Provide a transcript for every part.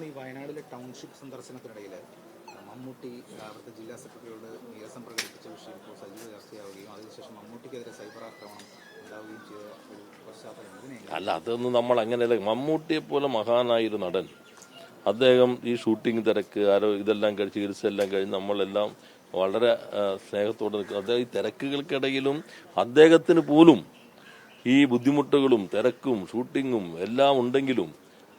ഈ വയനാട്ടിലെ ടൗൺഷിപ്പ് സന്ദർശനത്തിനിടയിൽ മമ്മൂട്ടി അവിടുത്തെ ജില്ലാ സെക്രട്ടറിയോട് നിരസനം പ്രകടിപ്പിച്ച വിഷയം ഇപ്പോൾ സജീവ ചർച്ചയാവുകയും അതിനുശേഷം മമ്മൂട്ടിക്കെതിരെ സൈബർ ആക്രമണം ഉണ്ടാവുകയും ചെയ്ത ഒരു പശ്ചാത്തലം. അല്ല, അതൊന്നും നമ്മൾ അങ്ങനെയല്ല. മമ്മൂട്ടിയെ പോലെ മഹാനായൊരു നടൻ, അദ്ദേഹം ഈ ഷൂട്ടിംഗ് തിരക്ക് ഇതെല്ലാം കഴിച്ച് ചികിത്സ എല്ലാം കഴിഞ്ഞ് നമ്മളെല്ലാം വളരെ സ്നേഹത്തോടെ നിൽക്കും. അദ്ദേഹം ഈ തിരക്കുകൾക്കിടയിലും അദ്ദേഹത്തിന് പോലും ഈ ബുദ്ധിമുട്ടുകളും തിരക്കും ഷൂട്ടിങ്ങും എല്ലാം ഉണ്ടെങ്കിലും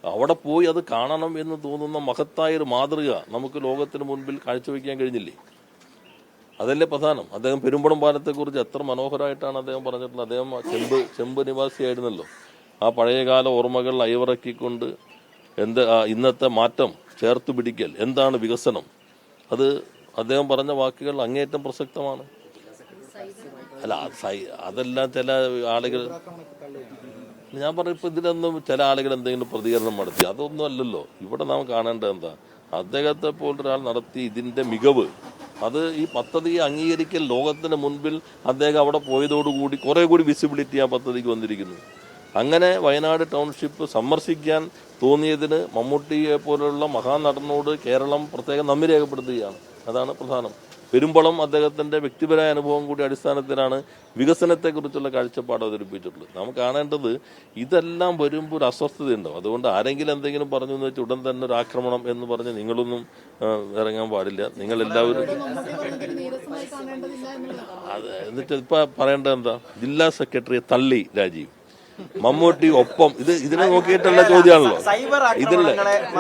അവിടെ പോയി അത് കാണണം എന്ന് തോന്നുന്ന മഹത്തായൊരു മാതൃക നമുക്ക് ലോകത്തിന് മുൻപിൽ കാഴ്ചവെക്കാൻ കഴിഞ്ഞില്ലേ? അതല്ലേ പ്രധാനം. അദ്ദേഹം പെരുമ്പടം പാലത്തെക്കുറിച്ച് എത്ര മനോഹരമായിട്ടാണ് അദ്ദേഹം പറഞ്ഞിട്ടുള്ളത്. അദ്ദേഹം ചെമ്പ് നിവാസിയായിരുന്നല്ലോ. ആ പഴയകാല ഓർമ്മകൾ അയവിറക്കിക്കൊണ്ട് ഇന്നത്തെ മാറ്റം ചേർത്ത് പിടിക്കൽ, എന്താണ് വികസനം, അത് അദ്ദേഹം പറഞ്ഞ വാക്കുകൾ അങ്ങേയറ്റം പ്രസക്തമാണ്. അല്ല, അതെല്ലാം ചില ആളുകൾ, ഞാൻ പറഞ്ഞപ്പോൾ ഇതിലൊന്നും ചില ആളുകൾ എന്തെങ്കിലും പ്രതികരണം നടത്തി, അതൊന്നും അല്ലല്ലോ. ഇവിടെ നാം കാണേണ്ടത് എന്താ, അദ്ദേഹത്തെ പോലൊരാൾ നടത്തി ഇതിന്റെ മികവ്, അത് ഈ പദ്ധതിയെ അംഗീകരിക്കൽ ലോകത്തിന് മുൻപിൽ അദ്ദേഹം അവിടെ പോയതോടുകൂടി കുറെ കൂടി വിസിബിലിറ്റി ആ പദ്ധതിക്ക് വന്നിരിക്കുന്നു. അങ്ങനെ വയനാട് ടൗൺഷിപ്പ് സന്ദർശിക്കാൻ തോന്നിയതിന് മമ്മൂട്ടിയെ പോലുള്ള മഹാനടനോട് കേരളം പ്രത്യേകം നന്ദി രേഖപ്പെടുത്തുകയാണ്. അതാണ് പ്രധാനം. പെരുമ്പളം അദ്ദേഹത്തിന്റെ വ്യക്തിപരമായ അനുഭവം കൂടി അടിസ്ഥാനത്തിലാണ് വികസനത്തെക്കുറിച്ചുള്ള കാഴ്ചപ്പാട് അവതരിപ്പിച്ചിട്ടുള്ളത്. നാം കാണേണ്ടത് ഇതെല്ലാം വരുമ്പോൾ ഒരു അസ്വസ്ഥതയുണ്ടാവും. അതുകൊണ്ട് ആരെങ്കിലും എന്തെങ്കിലും പറഞ്ഞു എന്ന് വെച്ചാൽ ഉടൻ തന്നെ ഒരു ആക്രമണം എന്ന് പറഞ്ഞ് നിങ്ങളൊന്നും ഇറങ്ങാൻ പാടില്ല. നിങ്ങൾ എല്ലാവരും അത് എന്നിട്ട് ഇപ്പൊ പറയേണ്ടത് എന്താ, ജില്ലാ സെക്രട്ടറിയെ തള്ളി രാജീവ്, മമ്മൂട്ടി ഒപ്പം, ഇതിനെ നോക്കിയിട്ടുള്ള ചോദ്യമാണല്ലോ. ഇതില്ല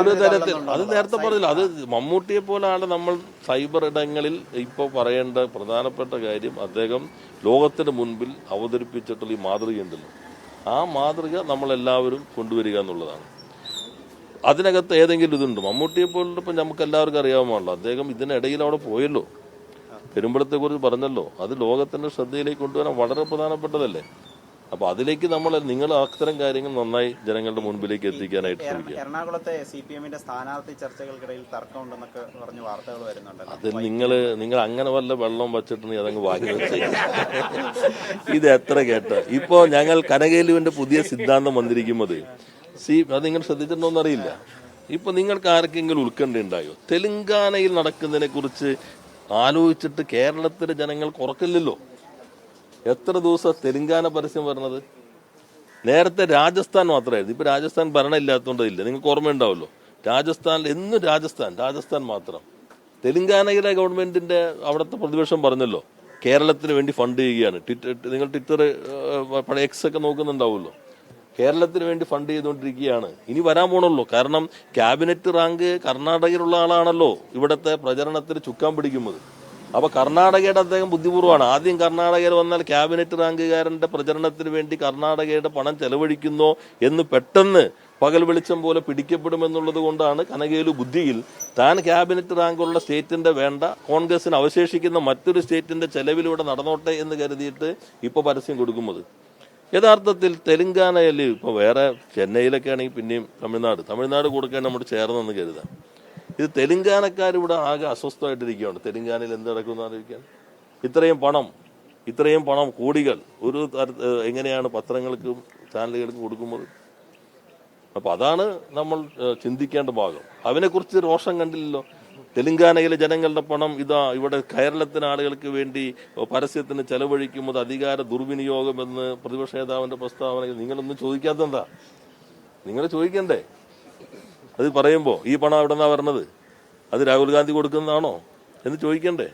ഒരു തരത്തിൽ അത് നേരത്തെ പറഞ്ഞില്ല. അത് മമ്മൂട്ടിയെ പോലെയാണ് നമ്മൾ സൈബർ ഇടങ്ങളിൽ ഇപ്പോൾ പറയേണ്ട പ്രധാനപ്പെട്ട കാര്യം. അദ്ദേഹം ലോകത്തിന് മുൻപിൽ അവതരിപ്പിച്ചിട്ടുള്ള ഈ മാതൃകയുണ്ടല്ലോ, ആ മാതൃക നമ്മളെല്ലാവരും കൊണ്ടുവരിക എന്നുള്ളതാണ്. അതിനകത്ത് ഏതെങ്കിലും ഇതുണ്ട്. മമ്മൂട്ടിയെ പോലുള്ള ഇപ്പം നമുക്ക് എല്ലാവർക്കും അറിയാവുന്നല്ലോ, അദ്ദേഹം ഇതിനിടയിൽ അവിടെ പോയല്ലോ, പെരുമ്പളത്തെക്കുറിച്ച് പറഞ്ഞല്ലോ, അത് ലോകത്തിന്റെ ശ്രദ്ധയിലേക്ക് കൊണ്ടുവരാൻ വളരെ പ്രധാനപ്പെട്ടതല്ലേ. അപ്പൊ അതിലേക്ക് നിങ്ങൾ അത്തരം കാര്യങ്ങൾ നന്നായി ജനങ്ങളുടെ മുൻപിലേക്ക് എത്തിക്കാനായിട്ട് ശ്രമിക്കുക. എറണാകുളത്തെ CPM-ന്റെ സ്ഥാനാർത്ഥി ചർച്ചകൾക്കിടയിൽ തർക്കമുണ്ടെന്നൊക്കെ പറഞ്ഞ് വാർത്തകൾ വരുന്നുണ്ട്. അതിൽ നിങ്ങൾ അങ്ങനെ വല്ല വെള്ളം വച്ചിട്ടുണ്ടെങ്കിൽ അതങ്ങ് വാങ്ങി വെച്ച് ഇത് എത്ര കേട്ട. ഇപ്പോ ഞങ്ങൾ കനകേലുവിന്റെ പുതിയ സിദ്ധാന്തം വന്നിരിക്കുന്നത്, അത് നിങ്ങൾ ശ്രദ്ധിച്ചിട്ടുണ്ടോന്നറിയില്ല. ഇപ്പൊ നിങ്ങൾക്ക് ആർക്കെങ്കിലും ഉത്കണ്ഠ ഉണ്ടായോ? തെലങ്കാനയിൽ നടക്കുന്നതിനെ കുറിച്ച് ആലോചിച്ചിട്ട് കേരളത്തിലെ ജനങ്ങൾ കുറക്കില്ലല്ലോ. എത്ര ദിവസം തെലങ്കാന പരസ്യം വരുന്നത്? നേരത്തെ രാജസ്ഥാൻ മാത്രമായിരുന്നു. ഇപ്പൊ രാജസ്ഥാൻ ഭരണം ഇല്ലാത്തതുകൊണ്ടില്ല. നിങ്ങൾക്ക് ഓർമ്മയുണ്ടാവല്ലോ, രാജസ്ഥാനിൽ എന്നും രാജസ്ഥാൻ മാത്രം. തെലങ്കാനയിലെ ഗവൺമെന്റിന്റെ അവിടുത്തെ പ്രതിപക്ഷം പറഞ്ഞല്ലോ, കേരളത്തിന് വേണ്ടി ഫണ്ട് ചെയ്യുകയാണ്. നിങ്ങൾ ട്വിറ്റർ പഴയ X ഒക്കെ നോക്കുന്നുണ്ടാവുമല്ലോ, കേരളത്തിന് വേണ്ടി ഫണ്ട് ചെയ്തുകൊണ്ടിരിക്കുകയാണ്. ഇനി വരാൻ പോണല്ലോ. കാരണം ക്യാബിനറ്റ് റാങ്ക് കർണാടകയിലുള്ള ആളാണല്ലോ ഇവിടുത്തെ പ്രചരണത്തിന് ചുക്കാൻ പിടിക്കുന്നത്. അപ്പൊ കർണാടകയുടെ അദ്ദേഹം ബുദ്ധിപൂർവ്വമാണ്. ആദ്യം കർണാടകയിൽ വന്നാൽ ക്യാബിനറ്റ് റാങ്കുകാരന്റെ പ്രചരണത്തിന് വേണ്ടി കർണാടകയുടെ പണം ചെലവഴിക്കുന്നോ എന്ന് പെട്ടെന്ന് പകൽ വെളിച്ചം പോലെ പിടിക്കപ്പെടുമെന്നുള്ളത് കൊണ്ടാണ് കനകേലു ബുദ്ധിയിൽ താൻ ക്യാബിനറ്റ് റാങ്കുള്ള സ്റ്റേറ്റിന്റെ വേണ്ട, കോൺഗ്രസിന് അവശേഷിക്കുന്ന മറ്റൊരു സ്റ്റേറ്റിന്റെ ചെലവിലൂടെ നടന്നോട്ടെ എന്ന് കരുതിയിട്ട് ഇപ്പൊ പരസ്യം കൊടുക്കുന്നത്. യഥാർത്ഥത്തിൽ തെലങ്കാനയിൽ ഇപ്പൊ വേറെ ചെന്നൈയിലൊക്കെ ആണെങ്കിൽ പിന്നെയും തമിഴ്നാട് കൊടുക്കാൻ നമ്മൾ ചേർന്നെന്ന് കരുതാം. ഇത് തെലങ്കാനക്കാരിവിടെ ആകെ അസ്വസ്ഥമായിട്ടിരിക്കുകയാണ്. തെലങ്കാനയിൽ എന്ത് നടക്കുമെന്ന് അറിയിക്കാൻ ഇത്രയും പണം കോടികൾ ഒരു എങ്ങനെയാണ് പത്രങ്ങൾക്കും ചാനലുകൾക്കും കൊടുക്കുന്നത്? അപ്പൊ അതാണ് നമ്മൾ ചിന്തിക്കേണ്ട ഭാഗം. അവനെക്കുറിച്ച് രോഷം കണ്ടില്ലല്ലോ. തെലങ്കാനയിലെ ജനങ്ങളുടെ പണം ഇവിടെ കേരളത്തിന് ആളുകൾക്ക് വേണ്ടി പരസ്യത്തിന് ചെലവഴിക്കുമ്പോൾ അധികാര ദുർവിനിയോഗമെന്ന് പ്രതിപക്ഷ നേതാവിന്റെ പ്രസ്താവനയിൽ നിങ്ങളൊന്നും ചോദിക്കാത്തെന്താ? നിങ്ങൾ ചോദിക്കണ്ടേ? അത് പറയുമ്പോൾ ഈ പണം എവിടെ നിന്നാണ് വരണത്? അത് രാഹുൽ ഗാന്ധി കൊടുക്കുന്നതാണോ എന്ന് ചോദിക്കണ്ടേ?